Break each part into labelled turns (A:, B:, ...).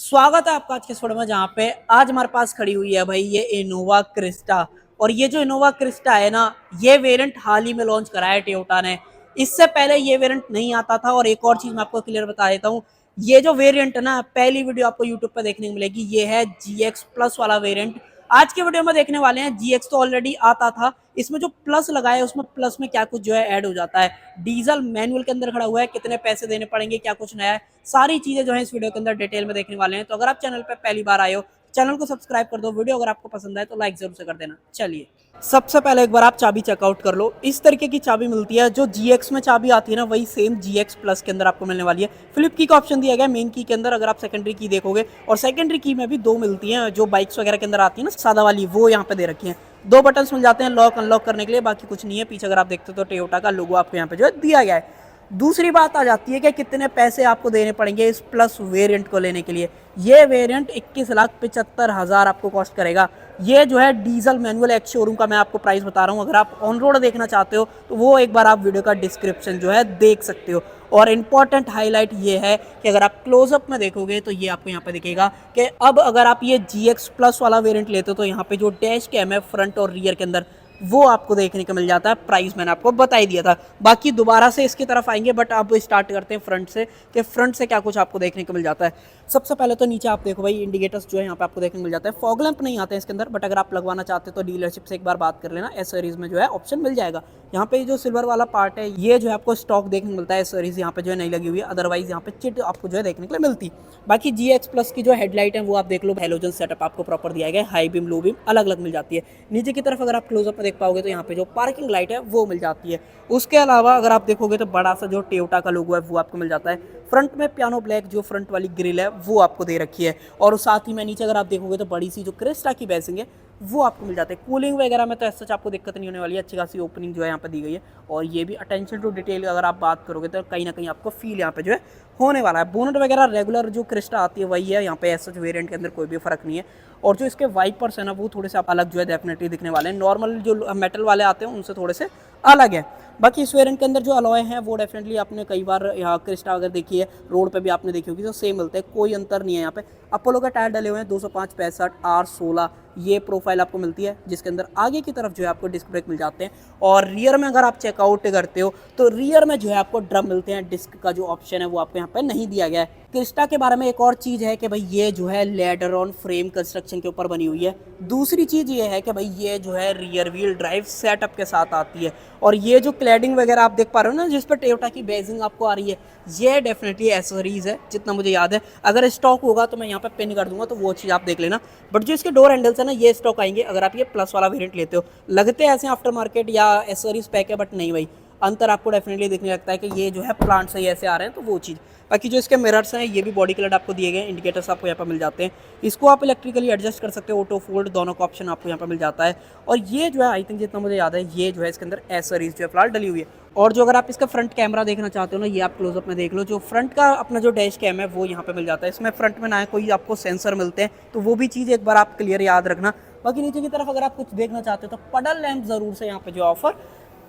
A: स्वागत है आपका आज के इस वीडियो में जहाँ पे आज हमारे पास खड़ी हुई है भाई ये इनोवा क्रिस्टा। और ये जो इनोवा क्रिस्टा है ना, ये वेरिएंट हाल ही में लॉन्च करा है टोयोटा ने। इससे पहले ये वेरिएंट नहीं आता था। और एक और चीज मैं आपको क्लियर बता देता हूँ, ये जो वेरिएंट है ना, पहली वीडियो आपको यूट्यूब पे देखने को मिलेगी, ये है GX प्लस वाला वेरिएंट। आज के वीडियो में देखने वाले हैं। GX तो ऑलरेडी आता था, इसमें जो प्लस लगाया है उसमें प्लस में क्या कुछ जो है ऐड हो जाता है। डीजल मैनुअल के अंदर खड़ा हुआ है, कितने पैसे देने पड़ेंगे, क्या कुछ नया है, सारी चीजें जो है इस वीडियो के अंदर डिटेल में देखने वाले हैं। तो अगर आप चैनल पर पहली बार आए हो, चैनल को सब्सक्राइब कर दो। वीडियो अगर आपको पसंद आए तो लाइक जरूर से कर देना। चलिए, सबसे पहले एक बार आप चाबी चेकआउट कर लो। इस तरीके की चाबी मिलती है। जो GX में चाबी आती है ना, वही सेम GX प्लस के अंदर आपको मिलने वाली है। फ्लिप की का ऑप्शन दिया गया मेन की के अंदर। अगर आप सेकेंडरी की देखोगे, और सेकेंडरी की में भी दो मिलती हैं, जो बाइक्स वगैरह के अंदर आती है ना सादा वाली, वो यहाँ पे दे रखी है। दो बटन मिल जाते हैं लॉक अनलॉक करने के लिए, बाकी कुछ नहीं है। पीछे अगर आप देखते हो तो टोयोटा का लोगो आपको यहाँ पे जो है दिया गया है। दूसरी बात आ जाती है कि कितने पैसे आपको देने पड़ेंगे इस प्लस वेरिएंट को लेने के लिए। ये वेरिएंट 21,75,000 आपको कॉस्ट करेगा। ये जो है डीजल मैनुअल एक्स शोरूम का मैं आपको प्राइस बता रहा हूँ। अगर आप ऑन रोड देखना चाहते हो तो वो एक बार आप वीडियो का डिस्क्रिप्शन जो है देख सकते हो। और इंपॉर्टेंट हाईलाइट ये है कि अगर आप क्लोजअप में देखोगे तो ये आपको यहाँ पे दिखेगा कि अब अगर आप ये GX प्लस वाला वेरिएंट लेते हो तो यहाँ पे जो डैश कैम है फ्रंट और रियर के अंदर, वो आपको देखने को मिल जाता है। प्राइस मैंने आपको बता ही दिया था, बाकी दोबारा से इसकी तरफ आएंगे। बट अब स्टार्ट करते हैं फ्रंट से कि फ्रंट से क्या कुछ आपको देखने को मिल जाता है। सबसे पहले तो नीचे आप देखो भाई, इंडिकेटर्स जो है यहाँ पे आपको देखने को मिल जाता है। फॉग लैंप नहीं आते हैं इसके अंदर, बट अगर आप लगवाना चाहते हो तो डीलरशिप से एक बार बात कर लेना। एसेसरीज में जो है ऑप्शन मिल जाएगा। यहाँ पे जो सिल्वर वाला पार्ट है, ये जो है आपको स्टॉक देखने को मिलता है। एसेसरीज यहाँ पे जो है नहीं लगी हुई है, अदरवाइज यहाँ पे चिट आपको जो है देखने के लिए मिलती। बाकी GX प्लस की जो हेडलाइट है वो आप देख लो, हेलोजन सेटअप आपको प्रॉपर दिया गया है। हाई बीम लो बीम अलग अलग मिल जाती है। नीचे की तरफ अगर आप क्लोजअप में देख पाओगे तो यहाँ पे जो पार्किंग लाइट है वो मिल जाती है। उसके अलावा अगर आप देखोगे तो बड़ा सा जो टोयोटा का लोगो है वो आपको मिल जाता है। फ्रंट में पियानो ब्लैक जो फ्रंट वाली ग्रिल है वो आपको दे रखी है। और साथ ही में नीचे अगर आप देखोगे तो बड़ी सी जो क्रिस्टा की बेसिंग है वो आपको मिल जाता है। कूलिंग वगैरह में तो ऐसा आपको दिक्कत नहीं होने वाली है। अच्छी खासी ओपनिंग जो है यहाँ पे दी गई है। और ये भी अटेंशन टू डिटेल अगर आप बात करोगे तो कहीं ना कहीं आपको फील यहाँ पे जो है होने वाला है। बोनट वगैरह रेगुलर जो क्रिस्टा आती है वही है। यहाँ पे ऐसा वेरिएंट के अंदर कोई भी फर्क नहीं है। और जो इसके वाइपर्स है ना, वो थोड़े से अलग जो है डेफिनेटली दिखने वाले हैं। नॉर्मल जो मेटल वाले आते हैं उनसे थोड़े से अलग है। बाकी इस वेरिएंट के अंदर जो अलॉय हैं वो डेफिनेटली आपने कई बार यहाँ क्रिस्टा अगर देखी है रोड पे भी आपने देखी होगी तो सेम मिलते हैं, कोई अंतर नहीं है। यहाँ पे अपोलो का टायर डले हुए हैं 205/65 R16, ये प्रोफाइल आपको मिलती है, जिसके अंदर आगे की तरफ जो है आपको डिस्क ब्रेक मिल जाते हैं। और रियर में अगर आप चेकआउट करते हो तो रियर में जो है आपको ड्रम मिलते हैं। डिस्क का जो ऑप्शन है वो आपको यहाँ पे नहीं दिया गया है। क्रिस्टा के बारे में एक और चीज़ है कि भाई ये जो है लेडर ऑन फ्रेम कंस्ट्रक्शन के ऊपर बनी हुई है। दूसरी चीज़ ये है कि भाई ये जो है रियर व्हील ड्राइव सेटअप के साथ आती है। और ये जो क्लैडिंग वगैरह आप देख पा रहे हो ना, जिस पर टोयोटा की बेजिंग आपको आ रही है, ये डेफिनेटली एसेसरीज है जितना मुझे याद है। अगर स्टॉक होगा तो मैं यहाँ पे पिन कर दूंगा तो वो चीज़ आप देख लेना। बट जो इसके डोर हैंडल्स है ना, ये स्टॉक आएंगे अगर आप ये प्लस वाला वेरिएंट लेते हो। लगते हैं ऐसे आफ्टर मार्केट या एसेसरीज पैक है, बट नहीं भाई, अंतर आपको डेफिनेटली देखने लगता है कि ये जो है प्लांट से ऐसे आ रहे हैं, तो वो चीज़। बाकी जो इसके मिरर्स हैं ये भी बॉडी कलर आपको दिए गए हैं। इंडिकेटर्स आपको यहाँ पर मिल जाते हैं। इसको आप इलेक्ट्रिकली एडजस्ट कर सकते हो, ऑटो फोल्ड दोनों का ऑप्शन आपको यहाँ पर मिल जाता है। और ये जो है आई थिंक जितना मुझे याद है, ये जो है इसके अंदर एसेसरीज जो है फिलहाल डली हुई है। और जो अगर आप इसका फ्रंट कैमरा देखना चाहते हो ना, ये आप क्लोजअप में देख लो। जो फ्रंट का अपना जो डैश कैम है वो यहाँ पे मिल जाता है। इसमें फ्रंट में ना है कोई आपको सेंसर मिलते हैं, तो वो भी चीज़ एक बार आप क्लियर याद रखना। बाकी नीचे की तरफ अगर आप कुछ देखना चाहते हो तो पडल लैंप ज़रूर से यहाँ पे जो ऑफर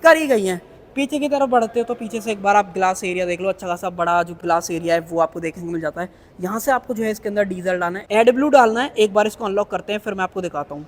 A: करी गई हैं। पीछे की तरफ बढ़ते हो तो पीछे से एक बार आप ग्लास एरिया देख लो। अच्छा खासा बड़ा जो ग्लास एरिया है वो आपको देखने को मिल जाता है। यहाँ से आपको जो है इसके अंदर डीजल डालना है, AdBlue डालना है। एक बार इसको अनलॉक करते हैं फिर मैं आपको दिखाता हूँ।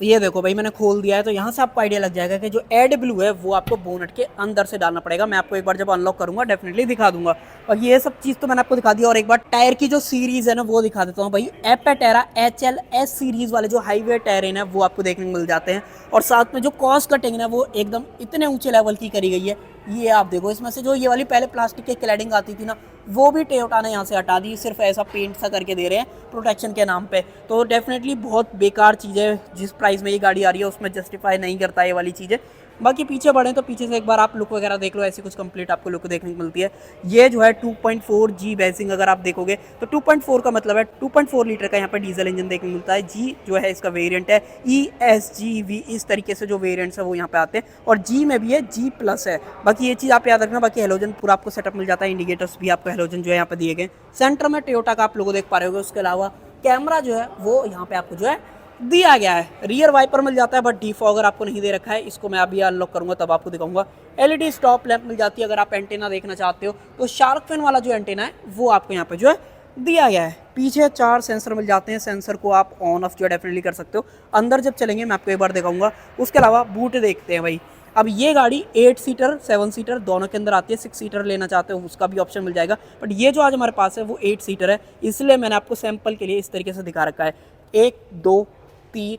A: तो ये देखो भाई, मैंने खोल दिया है। तो यहाँ से आपको आइडिया लग जाएगा कि जो AdBlue है वो आपको बोनट के अंदर से डालना पड़ेगा। मैं आपको एक बार जब अनलॉक करूंगा डेफिनेटली दिखा दूंगा। और ये सब चीज़ तो मैंने आपको दिखा दिया। और एक बार टायर की जो सीरीज है ना वो दिखा देता हूँ भाई। एपेटेरा HLS सीरीज वाले जो हाईवे टायर है वो आपको देखने को मिल जाते हैं। और साथ में जो कॉस्ट कटिंग है वो एकदम इतने ऊंचे लेवल की करी गई है। ये आप देखो, इसमें से जो ये वाली पहले प्लास्टिक की क्लैडिंग आती थी ना, वो भी टोयोटा ने यहाँ से हटा दी। सिर्फ ऐसा पेंट सा करके दे रहे हैं प्रोटेक्शन के नाम पे। तो डेफिनेटली बहुत बेकार चीज़ है। जिस प्राइस में ये गाड़ी आ रही है उसमें जस्टिफाई नहीं करता ये वाली चीज़ें। बाकी पीछे बढ़े तो पीछे से एक बार आप लुक वगैरह देख लो। ऐसी कुछ कंप्लीट आपको लुक देखने को मिलती है। ये जो है 2.4G बेसिंग अगर आप देखोगे तो 2.4 का मतलब है 2.4 लीटर का यहाँ पर डीजल इंजन देखने को मिलता है। जी जो है इसका वेरिएंट है ESGV, इस तरीके से जो वेरिएंट्स है वो यहाँ पे आते हैं। और जी में भी है, G प्लस है। बाकी ये चीज़ आप याद रखना। बाकी हेलोजन पूरा आपको सेटअप मिल जाता है। इंडिकेटर्स भी आपको हेलोजन जो है यहाँ पे दिए गए। सेंटर में टोयोटा का आप लोगों देख पा रहे होगे। उसके अलावा कैमरा जो है वो यहाँ पे आपको जो है दिया गया है। रियर वाइपर मिल जाता है, बट डिफॉगर आपको नहीं दे रखा है। इसको मैं अभी अनलॉक करूंगा तब आपको दिखाऊंगा। LED स्टॉप लैंप मिल जाती है। अगर आप एंटेना देखना चाहते हो तो शार्क फिन वाला जो एंटेना है वो आपको यहाँ पे जो है दिया गया है। पीछे 4 सेंसर मिल जाते हैं, सेंसर को आप ऑन ऑफ जो है डेफिनेटली कर सकते हो। अंदर जब चलेंगे मैं आपको एक बार दिखाऊंगा। उसके अलावा बूट देखते हैं भाई। अब ये गाड़ी 8 सीटर 7 सीटर दोनों के अंदर आती है। 6 सीटर लेना चाहते हो उसका भी ऑप्शन मिल जाएगा, बट ये जो आज हमारे पास है वो 8 सीटर है, इसलिए मैंने आपको सैंपल के लिए इस तरीके से दिखा रखा है। 1 2 3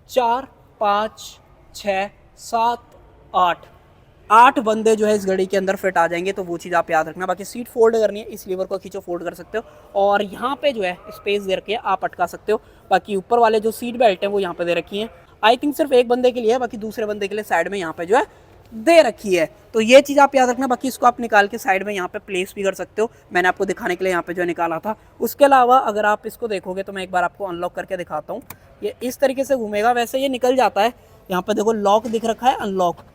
A: 4 5 6 7 8 8 बंदे जो है इस गाड़ी के अंदर फिट आ जाएंगे, तो वो चीज़ आप याद रखना। बाकी सीट फोल्ड करनी है, इस लीवर को खींचो फोल्ड कर सकते हो, और यहाँ पे जो है स्पेस दे रखी है, आप अटका सकते हो। बाकी ऊपर वाले जो सीट बेल्ट है वो यहाँ पे दे रखी है, आई थिंक सिर्फ एक बंदे के लिए है, बाकी दूसरे बंदे के लिए साइड में यहाँ पे जो है दे रखी है। तो ये चीज़ आप याद रखना। बाकी इसको आप निकाल के साइड में यहाँ पे प्लेस भी कर सकते हो, मैंने आपको दिखाने के लिए यहाँ पे जो निकाला था। उसके अलावा अगर आप इसको देखोगे तो मैं एक बार आपको अनलॉक करके दिखाता हूँ। ये इस तरीके से घूमेगा, वैसे ये निकल जाता है। यहाँ पे देखो लॉक दिख रखा है, अनलॉक।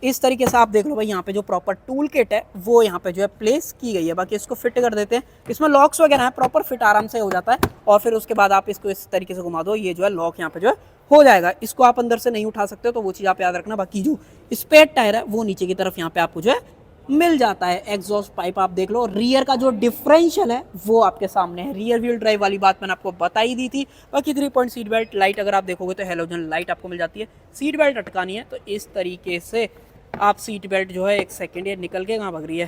A: इस तरीके से आप देख लो भाई, यहाँ पे जो प्रॉपर टूल किट है वो यहाँ पे जो है प्लेस की गई है। बाकी इसको फिट कर देते हैं, इसमें लॉक्स वगैरह है, प्रॉपर फिट आराम से हो जाता है। और फिर उसके बाद आप इसको इस तरीके से घुमा दो, ये जो है लॉक यहाँ पे जो है हो जाएगा। इसको आप अंदर से नहीं उठा सकते हो, तो वो चीज़ आप याद रखना। बाकी जो स्पेयर टायर है वो नीचे की तरफ यहाँ पे आपको जो है मिल जाता है। एग्जॉस्ट पाइप आप देख लो। रियर का जो डिफरेंशियल है वो आपके सामने है, रियर व्हील ड्राइव वाली बात मैंने आपको बताई दी थी। बाकी 3 पॉइंट सीट बेल्ट लाइट अगर आप देखोगे तो हेलोजन लाइट आपको मिल जाती है। सीट बेल्ट अटकानी है तो इस तरीके से आप सीट बेल्ट जो है, एक सेकेंड, ये निकल के कहाँ भाग रही है,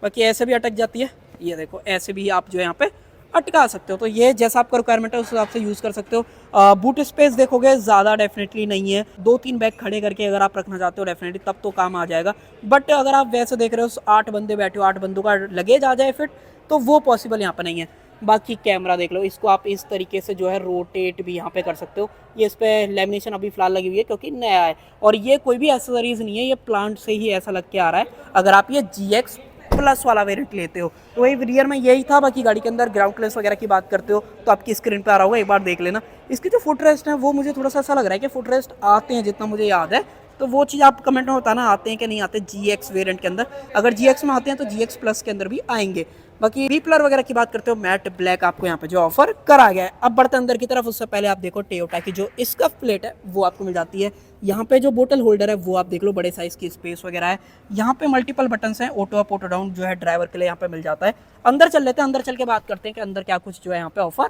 A: बाकी ऐसे भी अटक जाती है। ये देखो ऐसे भी आप जो है यहाँ पे अटका सकते हो, तो ये जैसा आपका रिक्वायरमेंट है उस हिसाब से यूज़ कर सकते हो। बूट स्पेस देखोगे ज़्यादा डेफिनेटली नहीं है, 2-3 बैग खड़े करके अगर आप रखना चाहते हो डेफिनेटली तब तो काम आ जाएगा। बट अगर आप वैसे देख रहे हो 8 बंदे बैठे हो, 8 बंदों का लगेज आ जाए फिट, तो वो पॉसिबल यहाँ पर नहीं है। बाकी कैमरा देख लो, इसको आप इस तरीके से जो है रोटेट भी यहाँ पे कर सकते हो। ये इस पर लेमिनेशन अभी फिलहाल लगी हुई है क्योंकि नया है, और ये कोई भी एसेसरीज नहीं है, ये प्लांट से ही ऐसा लग के आ रहा है। अगर आप ये GX प्लस वाला वेरिएंट लेते हो तो वही रियर में यही था। बाकी गाड़ी के अंदर ग्राउंड क्लियरेंस वगैरह की बात करते हो तो आपकी स्क्रीन पे आ रहा होगा, एक बार देख लेना। इसकी जो फुट रेस्ट है वो मुझे थोड़ा सा ऐसा लग रहा है कि फुट रेस्ट आते हैं, जितना मुझे याद है। तो वो चीज़ आप कमेंट में बताना आते हैं कि नहीं आते GX वेरिएंट के अंदर। अगर GX में आते हैं तो GX प्लस के अंदर भी आएंगे। बाकी रिपलर वगैरह की बात करते हो, मैट ब्लैक आपको यहाँ पे जो ऑफर करा गया है। अब बढ़ते अंदर की तरफ, उससे पहले आप देखो टोयोटा की जो स्कफ प्लेट है वो आपको मिल जाती है। यहाँ पे जो बोतल होल्डर है वो आप देख लो, बड़े साइज की स्पेस वगैरह है। यहाँ पे मल्टीपल बटन्स हैं, ऑटो अप ऑटो डाउन जो है ड्राइवर के लिए यहाँ पे मिल जाता है। अंदर चल लेते हैं, अंदर चल के बात करते हैं कि अंदर क्या कुछ जो है यहाँ पे ऑफर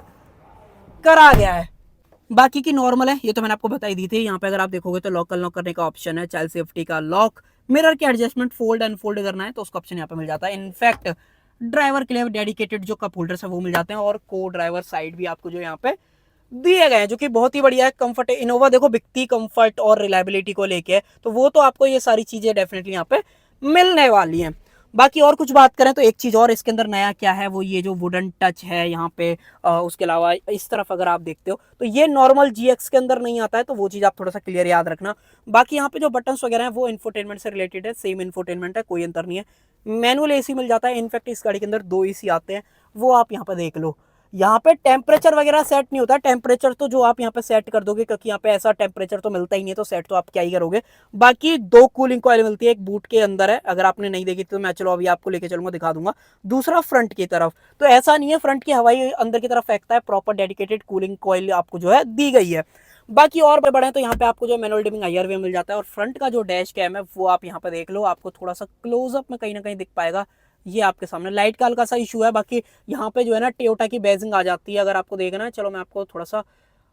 A: करा गया है। बाकी की नॉर्मल है, ये तो मैंने आपको बताई दी थी। यहाँ पे अगर आप देखोगे तो लॉक अनलॉक करने का ऑप्शन है, चाइल्ड सेफ्टी का लॉक, मिरर के एडजस्टमेंट, फोल्ड अनफोल्ड करना है तो उसका ऑप्शन यहाँ पे मिल जाता है। इनफैक्ट ड्राइवर के लिए डेडिकेटेड जो कप होल्डर्स है वो मिल जाते हैं, और को ड्राइवर साइड भी आपको जो यहाँ पे दिए गए हैं, जो कि बहुत ही बढ़िया है। कंफर्ट इनोवा देखो बिकती कंफर्ट और रिलायबिलिटी को लेके है, तो वो तो आपको ये सारी चीजें डेफिनेटली यहाँ पे मिलने वाली हैं। बाकी और कुछ बात करें तो एक चीज़ और इसके अंदर नया क्या है, वो ये जो वुडन टच है यहाँ पे। उसके अलावा इस तरफ अगर आप देखते हो तो ये नॉर्मल GX के अंदर नहीं आता है, तो वो चीज़ आप थोड़ा सा क्लियर याद रखना। बाकी यहाँ पे जो बटन्स वगैरह हैं वो इंफोटेनमेंट से रिलेटेड है, सेम इंफोटेनमेंट है, कोई अंतर नहीं है। मैनुअल AC मिल जाता है, इनफैक्ट इस गाड़ी के अंदर 2 AC आते हैं, वो आप यहाँ पे देख लो। यहाँ पे टेम्परेचर वगैरह सेट नहीं होता, टेम्परेचर तो जो आप यहाँ पे सेट कर दोगे, क्योंकि यहाँ पे ऐसा टेम्परेचर तो मिलता ही नहीं है, तो सेट तो आप क्या ही करोगे। बाकी 2 कूलिंग कॉइल मिलती है, एक बूट के अंदर है, अगर आपने नहीं देखी तो मैं चलो अभी आपको लेके चलूंगा, दिखा दूंगा। दूसरा फ्रंट की तरफ, तो ऐसा नहीं है फ्रंट की हवाई अंदर की तरफ फेंकता है, प्रॉपर डेडिकेटेड कूलिंग कॉइल आपको जो है दी गई है। बाकी और बढ़े तो यहाँ पे आपको जो मैनुअल डिमिंग IR मिल जाता है, और फ्रंट का जो डैश कैम है वो आप यहाँ पे देख लो, आपको थोड़ा सा क्लोजअप में कहीं ना कहीं दिख पाएगा। ये आपके सामने लाइट का हल्का सा इशू है। बाकी यहाँ पे जो है ना टोयोटा की बेजिंग आ जाती है, अगर आपको देखना है। चलो मैं आपको थोड़ा सा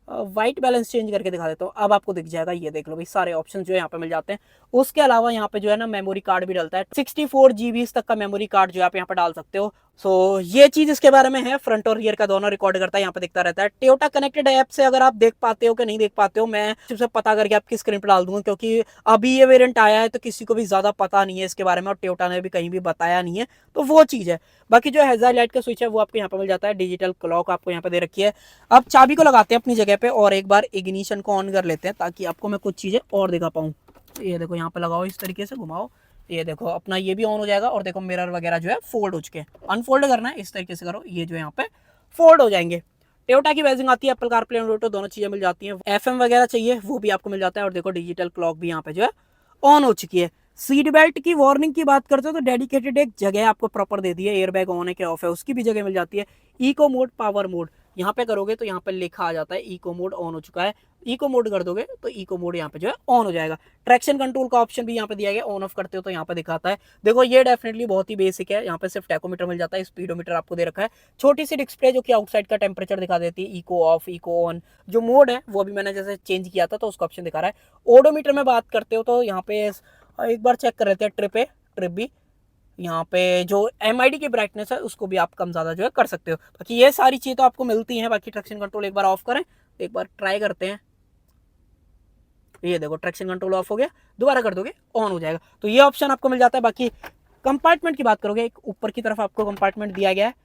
A: वाइट बैलेंस चेंज करके दिखा देता हूँ, अब आपको दिख जाएगा। ये देख लो भाई, सारे ऑप्शन जो है यहाँ पे मिल जाते हैं। उसके अलावा यहाँ पे जो है ना मेमोरी कार्ड भी डलता है, 64 GB तक का मेमोरी कार्ड जो आप यहाँ पे डाल सकते हो। सो ये चीज इसके बारे में है, फ्रंट और रियर का दोनों रिकॉर्ड करता है, यहाँ पे दिखता रहता है। टोयोटा कनेक्टेड ऐप से अगर आप देख पाते हो कि नहीं देख पाते हो, मैं सिर्फ पता करके आपकी स्क्रीन पर डाल दूंगा, क्योंकि अभी ये वेरिएंट आया है तो किसी को भी ज्यादा पता नहीं है इसके बारे में, और टोयोटा ने भी कहीं भी बताया नहीं है, तो वो चीज है। बाकी जो हेडलाइट लाइट का स्विच है वो आपको यहाँ पे मिल जाता है, डिजिटल क्लॉक आपको यहाँ पे दे रखी है। अब चाबी को लगाते हैं अपनी जगह पे और एक बार इग्निशन को ऑन कर लेते हैं, ताकि आपको मैं कुछ चीजें और दिखा पाऊँ। ये देखो यहाँ पे लगाओ, इस तरीके से घुमाओ, ये देखो अपना ये भी ऑन हो जाएगा। और देखो मिरर वगैरह जो है फोल्ड हो चुके हैं, अनफोल्ड करना है इस तरीके से करो, ये जो है यहाँ पे फोल्ड हो जाएंगे। टोयोटा की बेजिंग आती है, एप्पल कारप्ले एंड्रॉइड दोनों चीजें मिल जाती हैं। FM वगैरह चाहिए वो भी आपको मिल जाता है, और देखो डिजिटल क्लॉक भी यहाँ पे जो है ऑन हो चुकी है। सीट बेल्ट की वार्निंग की बात करते हो तो डेडिकेटेड एक जगह आपको प्रॉपर दे दी है, एयर बैग ऑन है क्या ऑफ है उसकी भी जगह मिल जाती है। इको मोड, पावर मोड, यहाँ पे करोगे तो यहाँ पे लिखा आ जाता है इको मोड ऑन हो चुका है। इको मोड कर दोगे तो इको मोड यहाँ पे जो है ऑन हो जाएगा। ट्रैक्शन कंट्रोल का ऑप्शन भी यहाँ पे दिया गया, ऑन ऑफ करते हो तो यहाँ पे दिखाता है। देखो ये डेफिनेटली बहुत ही बेसिक है, यहाँ पे सिर्फ टैकोमीटर मिल जाता है, स्पीडोमीटर आपको दे रखा है, छोटी सी डिस्प्ले जो कि आउटसाइड का टेम्परेचर दिखा देती है, इको ऑफ इको ऑन। जो मोड है वो भी मैंने जैसे चेंज किया था तो उसका ऑप्शन दिखा रहा है। ओडोमीटर में बात करते हो तो यहाँ पे एक बार चेक कर लेते हैं, ट्रिप भी यहाँ पे जो MID की ब्राइटनेस है उसको भी आप कम ज़्यादा जो है कर सकते हो। बाकी ये सारी चीज़ें तो आपको मिलती हैं। बाकी ट्रैक्शन कंट्रोल एक बार ऑफ करें, एक बार ट्राई करते हैं। ये देखो ट्रैक्शन कंट्रोल ऑफ हो गया, दोबारा कर दोगे ऑन हो जाएगा। तो ये ऑप्शन आपको मिल जाता है। बाकी कंपार्टमेंट की बात करोगे, एक ऊपर की तरफ आपको कंपार्टमेंट दिया गया है।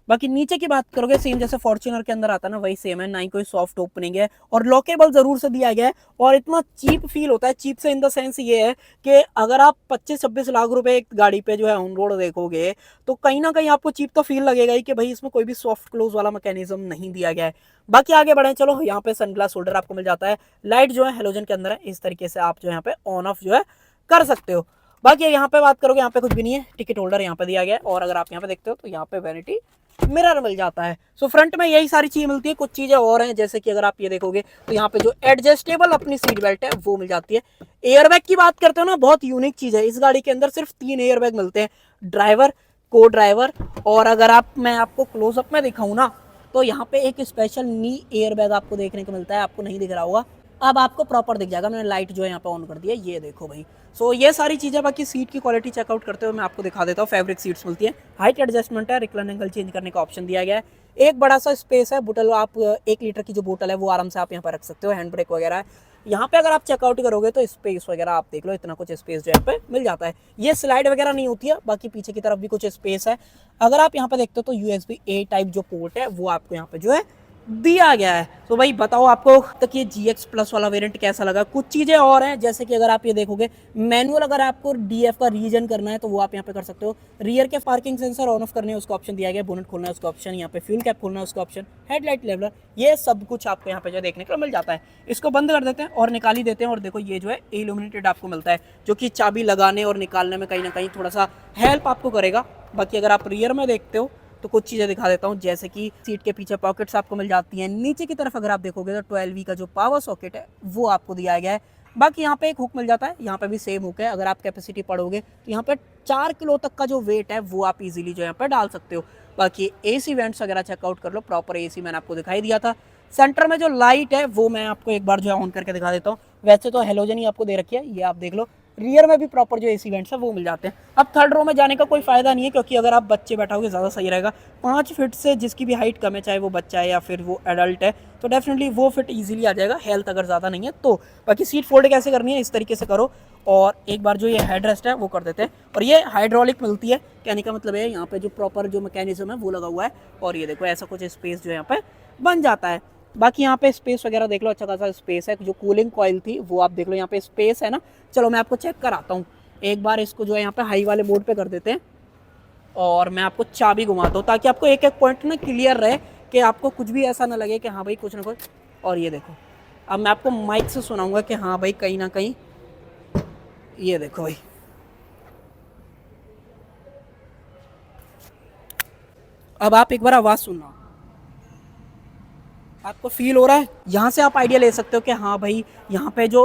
A: बाकी नीचे की बात करोगे सेम जैसे फॉर्च्यूनर के अंदर आता है ना, वही सेम है, ना ही कोई सॉफ्ट ओपनिंग है और लॉकेबल जरूर से दिया गया है। और इतना चीप फील होता है, चीप से इन द सेंस ये है कि अगर आप 25-26 लाख रुपए एक गाड़ी पे जो है ऑन रोड देखोगे तो कहीं ना कहीं आपको चीप तो फील लगेगा ही कि भाई इसमें कोई भी सॉफ्ट क्लोज वाला मैकेनिज्म नहीं दिया गया है। बाकी आगे बढ़े, चलो यहाँ पे सनग्लास होल्डर आपको मिल जाता है, लाइट जो है हेलोजन के अंदर है, इस तरीके से आप जो यहाँ पे ऑन ऑफ जो है कर सकते हो। बाकी यहाँ पे बात करोगे, यहाँ पे कुछ भी नहीं है, टिकट होल्डर यहाँ पे दिया गया है। और अगर आप यहाँ पे देखते हो तो यहाँ पे वैनिटी मिरर मिल जाता है। सो फ्रंट में यही सारी चीजें मिलती है। कुछ चीजें और हैं जैसे कि अगर आप ये देखोगे तो यहाँ पे जो एडजस्टेबल अपनी सीट बेल्ट है वो मिल जाती है। एयरबैग की बात करते हो ना, बहुत यूनिक चीज है, इस गाड़ी के अंदर सिर्फ 3 एयरबैग मिलते हैं, ड्राइवर, को ड्राइवर और अगर मैं आपको क्लोजअप में दिखाऊं ना तो यहाँ पे एक स्पेशल नी एयरबैग आपको देखने को मिलता है, आपको नहीं दिख रहा होगा, अब आपको प्रॉपर दिख जाएगा। मैंने लाइट जो है यहाँ पे ऑन कर दिया, ये देखो भाई। सो ये सारी चीज़ें। बाकी सीट की क्वालिटी चेकआउट करते हुए मैं आपको दिखा देता हूँ। फैब्रिक सीट्स मिलती है, हाइट एडजस्टमेंट है, रिक्लाइन एंगल चेंज करने का ऑप्शन दिया गया है, एक बड़ा सा स्पेस है, बोतल आप 1 लीटर की जो बोतल है वो आराम से आप यहाँ पर रख सकते हो, हैंड ब्रेक वगैरह है। यहाँ पे अगर आप चेकआउट करोगे तो स्पेस वगैरह आप देख लो, इतना कुछ स्पेस जो यहाँ पे मिल जाता है। ये स्लाइड वगैरह नहीं होती है, बाकी पीछे की तरफ भी कुछ स्पेस है। अगर आप यहाँ पे देखते हो तो USB-A टाइप जो पोर्ट है वो आपको यहाँ पे जो है दिया गया है। तो भाई बताओ आपको तक ये GX प्लस वाला वेरिएंट कैसा लगा। कुछ चीज़ें और हैं जैसे कि अगर आप ये देखोगे मैनुअल, अगर आपको DF का रीजन करना है तो वो आप यहाँ पे कर सकते हो। रियर के पार्किंग सेंसर ऑन ऑफ करने है उसका ऑप्शन दिया गया, बोनेट खोलना है उसका ऑप्शन, यहाँ पे फ्यूल कैप खोलना है उसका ऑप्शन, हेडलाइट लेवलर, ये सब कुछ आपको यहाँ पे जो देखने को मिल जाता है। इसको बंद कर देते हैं और निकाल ही देते हैं। और देखो ये जो है इल्यूमिनेटेड आपको मिलता है, जो कि चाबी लगाने और निकालने में कहीं ना कहीं थोड़ा सा हेल्प आपको करेगा। बाकी अगर आप रियर में देखते हो तो कुछ चीज़ें दिखा देता हूँ, जैसे कि सीट के पीछे पॉकेट्स आपको मिल जाती हैं। नीचे की तरफ अगर आप देखोगे तो 12V का जो पावर सॉकेट है वो आपको दिया गया है। बाकी यहाँ पे एक हुक मिल जाता है, यहाँ पे भी सेम हुक है। अगर आप कैपेसिटी पढ़ोगे तो यहाँ पे 4 किलो तक का जो वेट है वो आप इजीली जो यहाँ पे डाल सकते हो। बाकी AC वेंट्स वगैरह चेकआउट कर लो, प्रॉपर AC मैंने आपको दिखाई दिया था। सेंटर में जो लाइट है वो मैं आपको एक बार जो है ऑन करके दिखा देता हूँ। वैसे तो हेलोजन ही आपको दे रखी है, ये आप देख लो। रियर में भी प्रॉपर जो AC वेंट्स है वो मिल जाते हैं। अब थर्ड रो में जाने का कोई फायदा नहीं है, क्योंकि अगर आप बच्चे बैठाओगे ज़्यादा सही रहेगा। 5 फीट से जिसकी भी हाइट कम है, चाहे वो बच्चा है या फिर वो एडल्ट है, तो डेफिनेटली वो फिट इजीली आ जाएगा, हेल्थ अगर ज़्यादा नहीं है तो। बाकी सीट फोल्ड कैसे करनी है, इस तरीके से करो। और एक बार जो ये हेड रेस्ट है वो कर देते हैं। और ये हाइड्रोलिक मिलती है, कहने का मतलब है यहाँ पे जो प्रॉपर जो मैकेनिज्म है वो लगा हुआ है। और ये देखो ऐसा कुछ स्पेस जो यहाँ पे बन जाता है। बाकी यहाँ पे स्पेस वगैरह देख लो, अच्छा खासा स्पेस है। जो कूलिंग कॉइल थी वो आप देख लो, यहाँ पे स्पेस है ना। चलो मैं आपको चेक कराता हूँ एक बार। इसको जो है यहाँ पे हाई वाले मोड पे कर देते हैं और मैं आपको चाबी घुमाता हूँ, ताकि आपको एक एक पॉइंट ना क्लियर रहे, कि आपको कुछ भी ऐसा ना लगे कि हाँ भाई कुछ ना कुछ। और ये देखो, अब मैं आपको माइक से सुनाऊंगा कि हाँ भाई कहीं ना कहीं, ये देखो भाई, अब आप एक बार आवाज़ सुनना, आपको फील हो रहा है। यहाँ से आप आइडिया ले सकते हो कि हाँ भाई यहाँ पे जो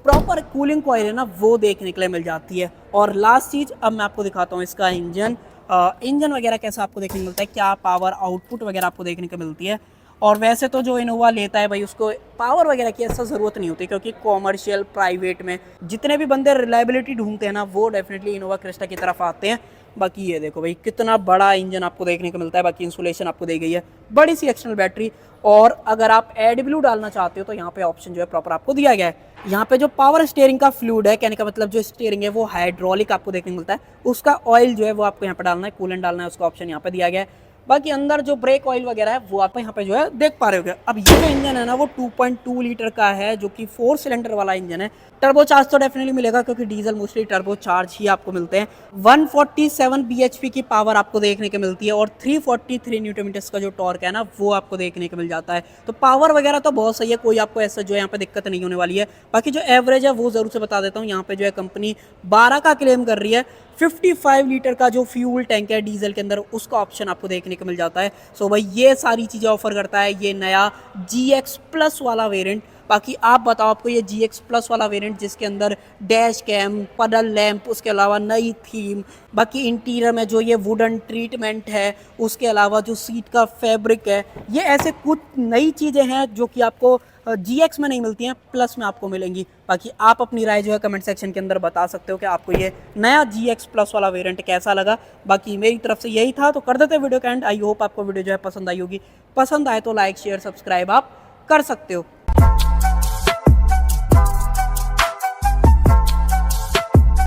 A: प्रॉपर कूलिंग कॉइल है ना वो देखने के लिए मिल जाती है। और लास्ट चीज़ अब मैं आपको दिखाता हूँ इसका इंजन वगैरह कैसा आपको देखने को मिलता है, क्या पावर आउटपुट वगैरह आपको देखने को मिलती है। और वैसे तो जो इनोवा लेता है भाई उसको पावर वगैरह की ऐसा ज़रूरत नहीं होती, क्योंकि कॉमर्शियल प्राइवेट में जितने भी बंदे रिलायबिलिटी ढूंढते हैं ना वो डेफिनेटली इनोवा क्रिस्टा की तरफ आते हैं। बाकी ये देखो भाई कितना बड़ा इंजन आपको देखने को मिलता है। बाकी इंसुलेशन आपको दी गई है, बड़ी सी एक्सटर्नल बैटरी। और अगर आप एडब्ल्यू डालना चाहते हो तो यहाँ पे ऑप्शन जो है प्रॉपर आपको दिया गया है। यहाँ पे जो पावर स्टीयरिंग का फ्लूइड है, कहने का मतलब जो स्टीयरिंग है वो हाइड्रोलिक आपको देखने को मिलता है, उसका ऑयल जो है वो आपको यहाँ पे डालना है, कूलेंट डालना है, उसका ऑप्शन यहाँ पे दिया गया है। बाकी अंदर जो ब्रेक ऑयल वगैरह है वो आप यहाँ पे जो है देख पा रहे हो। अब ये जो इंजन है ना वो 2.2 लीटर का है, जो कि 4 सिलेंडर वाला इंजन है। टर्बो चार्ज तो डेफिनेटली मिलेगा, क्योंकि डीजल मोस्टली टर्बो चार्ज ही आपको मिलते हैं। 147 bhp की पावर आपको देखने को मिलती है और 343 न्यूटन मीटर्स का जो टॉर्क है ना वो आपको देखने को मिल जाता है। तो पावर वगैरह तो बहुत सही है, कोई आपको ऐसा जो है यहाँ पे दिक्कत नहीं होने वाली है। बाकी जो एवरेज है वो जरूर से बता देता हूँ, यहाँ पे जो है कंपनी 12 का क्लेम कर रही है, 55 लीटर का जो फ्यूल टैंक है डीजल के अंदर, उसका ऑप्शन आपको देखने को मिल जाता है। सो भाई ये सारी चीज़ें ऑफर करता है ये नया GX प्लस वाला वेरिएंट। बाकी आप बताओ, आपको ये GX प्लस वाला वेरिएंट जिसके अंदर डैश कैम, पडल लैंप, उसके अलावा नई थीम, बाकी इंटीरियर में जो ये वुडन ट्रीटमेंट है, उसके अलावा जो सीट का फैब्रिक है, ये ऐसे कुछ नई चीज़ें हैं जो कि आपको GX में नहीं मिलती हैं, प्लस में आपको मिलेंगी। बाकी आप अपनी राय जो है कमेंट सेक्शन के अंदर बता सकते हो कि आपको ये नया GX प्लस वाला वेरिएंट कैसा लगा। बाकी मेरी तरफ से यही था, तो कर देते वीडियो का एंड। आई होप आपको वीडियो जो है पसंद आई होगी। पसंद आए तो लाइक शेयर सब्सक्राइब आप कर सकते हो।